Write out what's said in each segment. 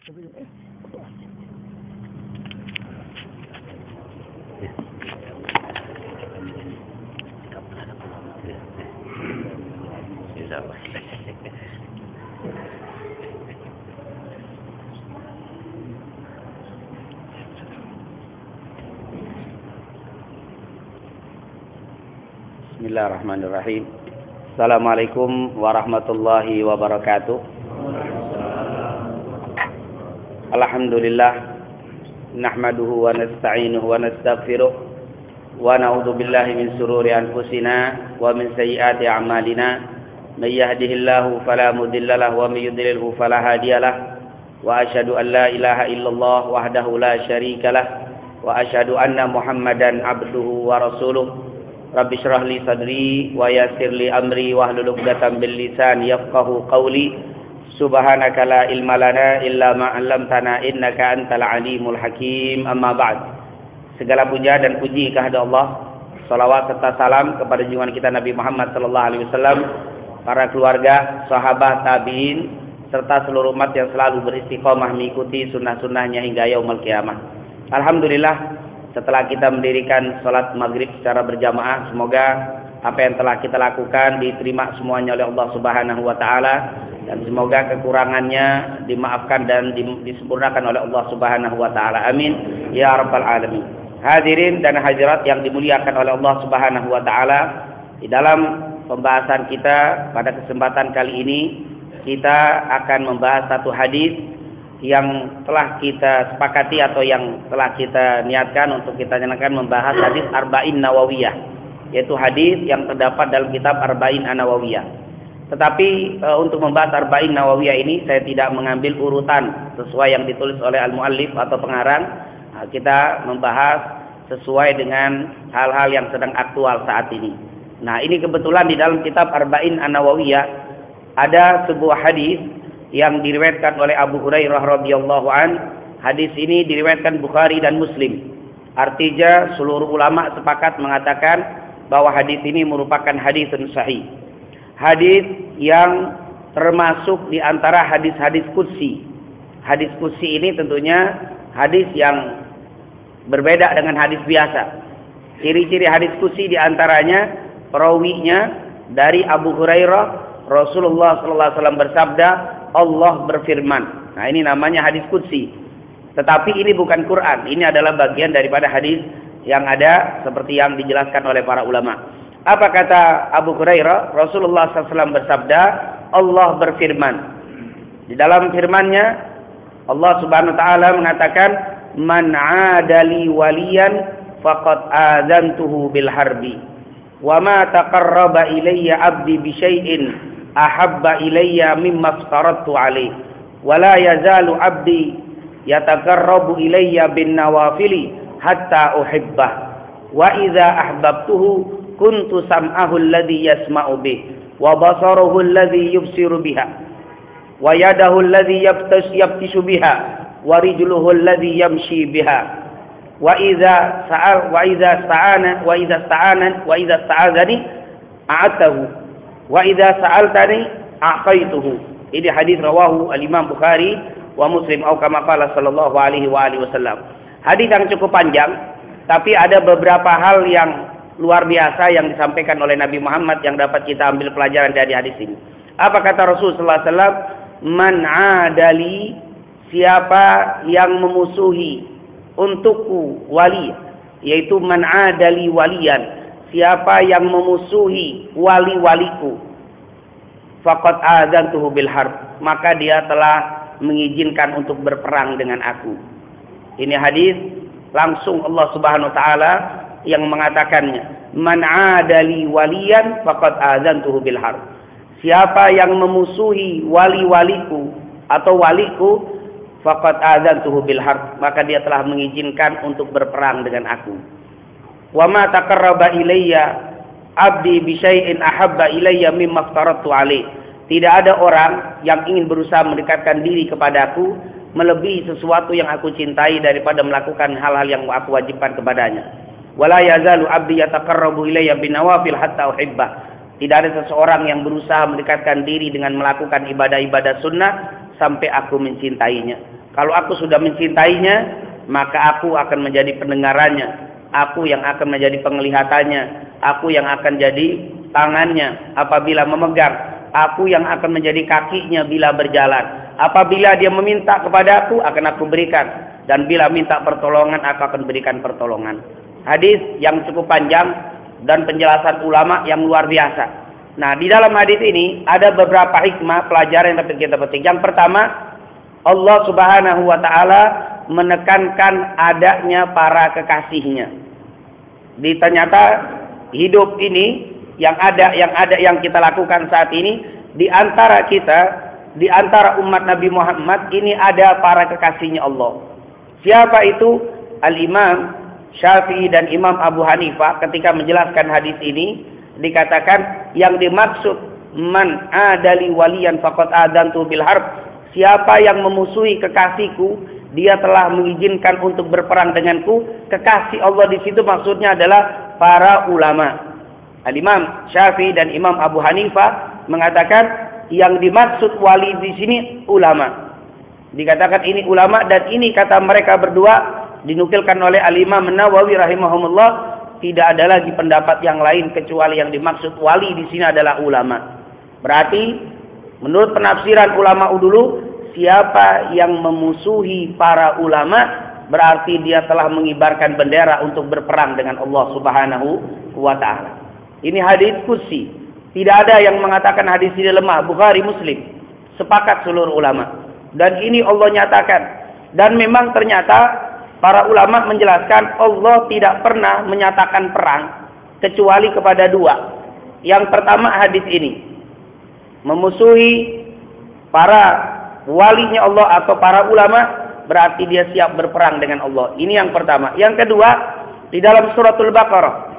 Bismillahirrahmanirrahim. Assalamualaikum warahmatullahi wabarakatuh. Alhamdulillah, nahmaduhu wa nasta'inuhu wa nastaghfiruh wa na'udzu billahi min shururi anfusina wa min sayyiati a'malina. May yahdihillahu fala mudilla lahu wa may yudlilhu fala hadiyalah. Wa asyhadu an la ilaha illallah wahdahu la syarikalah wa asyhadu anna Muhammadan abduhu wa rasuluh. Rabbi shrah li sadri wa yassir li amri wahlul 'uqdatam bil lisan yafqahu qawli. Subhanaka la ilma lana illa ma 'allamtana innaka antal alimul hakim. Amma ba'd. Segala puja dan puji kehadirat Allah, salawat serta salam kepada junjungan kita Nabi Muhammad sallallahu alaihi wasallam, para keluarga, sahabat, tabi'in serta seluruh umat yang selalu beristiqomah mengikuti sunnah-sunnahnya hingga yaumul qiyamah. Alhamdulillah, setelah kita mendirikan sholat maghrib secara berjamaah, semoga apa yang telah kita lakukan diterima semuanya oleh Allah Subhanahu wa Ta'ala, dan semoga kekurangannya dimaafkan dan disempurnakan oleh Allah Subhanahu wa Ta'ala. Amin ya rabbal alamin. Hadirin dan hadirat yang dimuliakan oleh Allah Subhanahu wa Ta'ala, di dalam pembahasan kita pada kesempatan kali ini kita akan membahas satu hadis yang telah kita sepakati atau yang telah kita niatkan untuk kita nyatakan, membahas hadis Arba'in Nawawiyah, yaitu hadis yang terdapat dalam kitab Arba'in An-Nawawiyah. Tetapi untuk membahas Arba'in Nawawiyah ini saya tidak mengambil urutan sesuai yang ditulis oleh al-muallif atau pengarang. Kita membahas sesuai dengan hal-hal yang sedang aktual saat ini. Nah, ini kebetulan di dalam kitab Arba'in An-Nawawiyah ada sebuah hadis yang diriwayatkan oleh Abu Hurairah radhiyallahu an. Hadis ini diriwayatkan Bukhari dan Muslim. Artinya seluruh ulama sepakat mengatakan bahwa hadis ini merupakan hadis sahih. Hadis yang termasuk di antara hadis-hadis qudsi. Hadis qudsi ini tentunya hadis yang berbeda dengan hadis biasa. Ciri-ciri hadis qudsi di antaranya perawinya dari Abu Hurairah, Rasulullah sallallahu alaihi wasallam bersabda, Allah berfirman. Nah, ini namanya hadis qudsi. Tetapi ini bukan Quran. Ini adalah bagian daripada hadis yang ada seperti yang dijelaskan oleh para ulama. Apa kata Abu Hurairah? Rasulullah SAW bersabda, Allah berfirman. Di dalam firman-Nya Allah Subhanahu wa taala mengatakan, "Man 'adali waliyan faqad adzantuhu bil harbi. Wa ma taqarraba ilayya 'abdi bi syai'in ahabba ilayya mimma aftaradtu alaih. Wa la yazalu 'abdi yataqarrabu ilayya bin nawafili hatta uhibbah. Wa idza ahbabtuhu kuntu sam'ahu alladhi yasma'u bih, wa basaruhu alladhi yubsiru biha, wa yadahu alladhi yabtishu biha, wa rijluhu alladhi yamshi biha. Wa idza sta'azani a'atahu, wa idza sa'altani a'taituhu." Ini hadis rawahu al-Imam Bukhari wa Muslim atau kama qala sallallahu alaihi wasallam. Hadis yang cukup panjang, tapi ada beberapa hal yang luar biasa yang disampaikan oleh Nabi Muhammad yang dapat kita ambil pelajaran dari hadis ini. Apa kata Rasul sallallahu alaihi wasallam? "Man 'adali", siapa yang memusuhi untukku wali, yaitu man 'adali waliyan, siapa yang memusuhi wali-waliku, faqad adzantuhu bil harb, maka dia telah mengizinkan untuk berperang dengan aku. Ini hadis langsung Allah Subhanahu wa taala yang mengatakannya. Man 'adali waliyan faqad adzantuhu bil harb. Siapa yang memusuhi wali-waliku atau waliku, faqad adzantuhu bil harb, maka dia telah mengizinkan untuk berperang dengan aku. Wa ma taqarraba ilayya 'abdi bi syai'in ahabba ilayya mimma aftaradtu alaih. Tidak ada orang yang ingin berusaha mendekatkan diri kepadaku melebihi sesuatu yang aku cintai daripada melakukan hal-hal yang aku wajibkan kepadanya. Wala yazalu 'abdi yataqarrabu ilayya bin nawafil hatta uhibbah. Tidak ada seseorang yang berusaha mendekatkan diri dengan melakukan ibadah-ibadah sunnah sampai aku mencintainya. Kalau aku sudah mencintainya, maka aku akan menjadi pendengarannya, aku yang akan menjadi penglihatannya, aku yang akan jadi tangannya apabila memegang, aku yang akan menjadi kakinya bila berjalan. Apabila dia meminta kepada aku, akan aku berikan, dan bila minta pertolongan, aku akan berikan pertolongan. Hadis yang cukup panjang dan penjelasan ulama yang luar biasa. Nah, di dalam hadis ini ada beberapa hikmah pelajaran yang dapat kita petik. Yang pertama, Allah Subhanahu wa taala menekankan adanya para kekasihnya. Ternyata hidup ini yang kita lakukan saat ini, di antara kita, di antara umat Nabi Muhammad ini ada para kekasihnya Allah. Siapa itu? Al-Imam Syafi'i dan Imam Abu Hanifah ketika menjelaskan hadis ini dikatakan yang dimaksud man adali waliyan faqad adantu bil harb. Siapa yang memusuhi kekasihku, dia telah mengizinkan untuk berperang denganku. Kekasih Allah di situ maksudnya adalah para ulama. Al-Imam Syafi'i dan Imam Abu Hanifah mengatakan yang dimaksud wali di sini ulama. Dikatakan ini ulama, dan ini kata mereka berdua dinukilkan oleh Al-Imam Nawawi rahimahumullah, tidak ada lagi pendapat yang lain kecuali yang dimaksud wali di sini adalah ulama. Berarti menurut penafsiran ulama dulu, siapa yang memusuhi para ulama berarti dia telah mengibarkan bendera untuk berperang dengan Allah Subhanahu wa taala. Ini hadis qudsi. Tidak ada yang mengatakan hadis ini lemah. Bukhari, Muslim, sepakat seluruh ulama. Dan ini Allah nyatakan. Dan memang ternyata para ulama menjelaskan Allah tidak pernah menyatakan perang kecuali kepada dua. Yang pertama hadis ini, memusuhi para walinya Allah atau para ulama berarti dia siap berperang dengan Allah. Ini yang pertama. Yang kedua, di dalam suratul Baqarah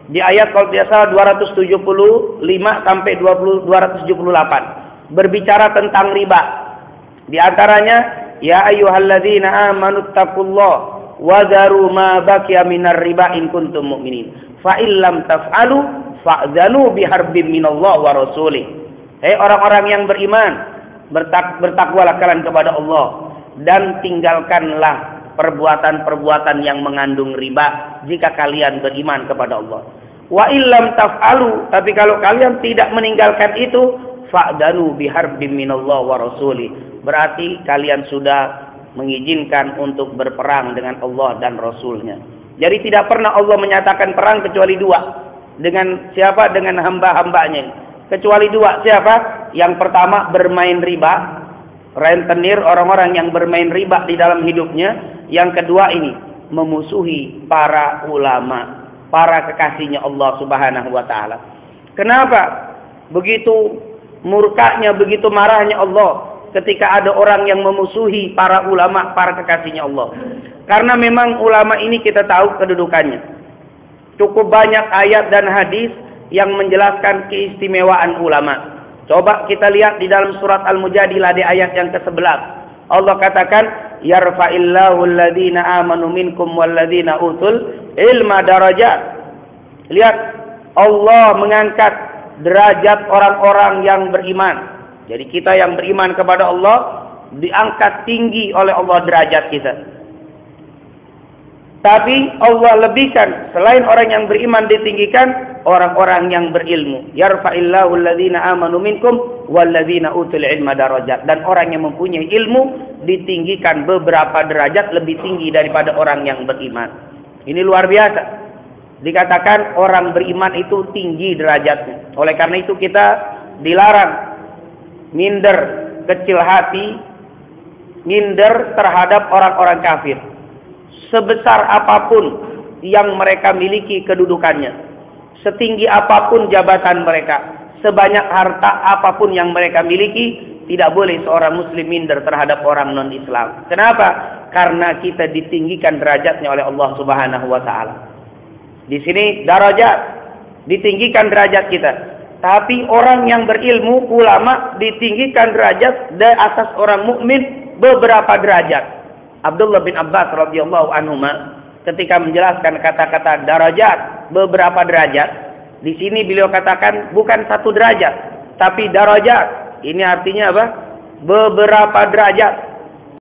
di ayat kalau tidak salah 275 sampai 278 berbicara tentang riba. Di antaranya, ya ayyuhalladzina amanu taqullaha wa dharu ma baqiya minar riba in kuntum mu'minin. Fa illam taf'alu fa'dzanu biharbin minallahi wa rasulih. Hei orang-orang yang beriman, bertakwalah kalian kepada Allah dan tinggalkanlah perbuatan-perbuatan yang mengandung riba jika kalian beriman kepada Allah. Wa illam taf'alu, tapi kalau kalian tidak meninggalkan itu, fa'danu biharbin minallahi wa rasulih. Berarti kalian sudah mengizinkan untuk berperang dengan Allah dan Rasulnya. Jadi tidak pernah Allah menyatakan perang kecuali dua. Dengan siapa? Dengan hamba-hambanya. Kecuali dua. Siapa? Yang pertama bermain riba, rentenir, orang-orang yang bermain riba di dalam hidupnya. Yang kedua ini memusuhi para ulama, para kekasihnya Allah Subhanahu wa taala. Kenapa begitu murkanya, begitu marahnya Allah ketika ada orang yang memusuhi para ulama, para kekasihnya Allah? Karena memang ulama ini kita tahu kedudukannya. Cukup banyak ayat dan hadis yang menjelaskan keistimewaan ulama. Coba kita lihat di dalam surat Al-Mujadilah di ayat yang ke-11. Allah katakan, yarfa'illahu alladhina amanu minkum walladhina utul ilma darajat. Lihat, Allah mengangkat derajat orang-orang yang beriman. Jadi kita yang beriman kepada Allah diangkat tinggi oleh Allah derajat kita. Tapi Allah lebihkan, selain orang yang beriman ditinggikan, orang-orang yang berilmu. Yarfa'illahu alladhina amanu minkum walladzina utul ilma darajat. Dan orang yang mempunyai ilmu ditinggikan beberapa derajat lebih tinggi daripada orang yang beriman. Ini luar biasa. Dikatakan orang beriman itu tinggi derajatnya. Oleh karena itu kita dilarang minder, kecil hati, minder terhadap orang-orang kafir. Sebesar apapun yang mereka miliki kedudukannya, setinggi apapun jabatan mereka, sebanyak harta apapun yang mereka miliki, tidak boleh seorang muslim minder terhadap orang non-Islam. Kenapa? Karena kita ditinggikan derajatnya oleh Allah Subhanahu wa taala. Di sini derajat, ditinggikan derajat kita. Tapi orang yang berilmu, ulama, ditinggikan derajat di atas orang mukmin beberapa derajat. Abdullah bin Abbas radhiyallahu anhuma ketika menjelaskan kata-kata derajat, beberapa derajat, di sini beliau katakan bukan satu derajat, tapi derajat. Ini artinya apa? beberapa derajat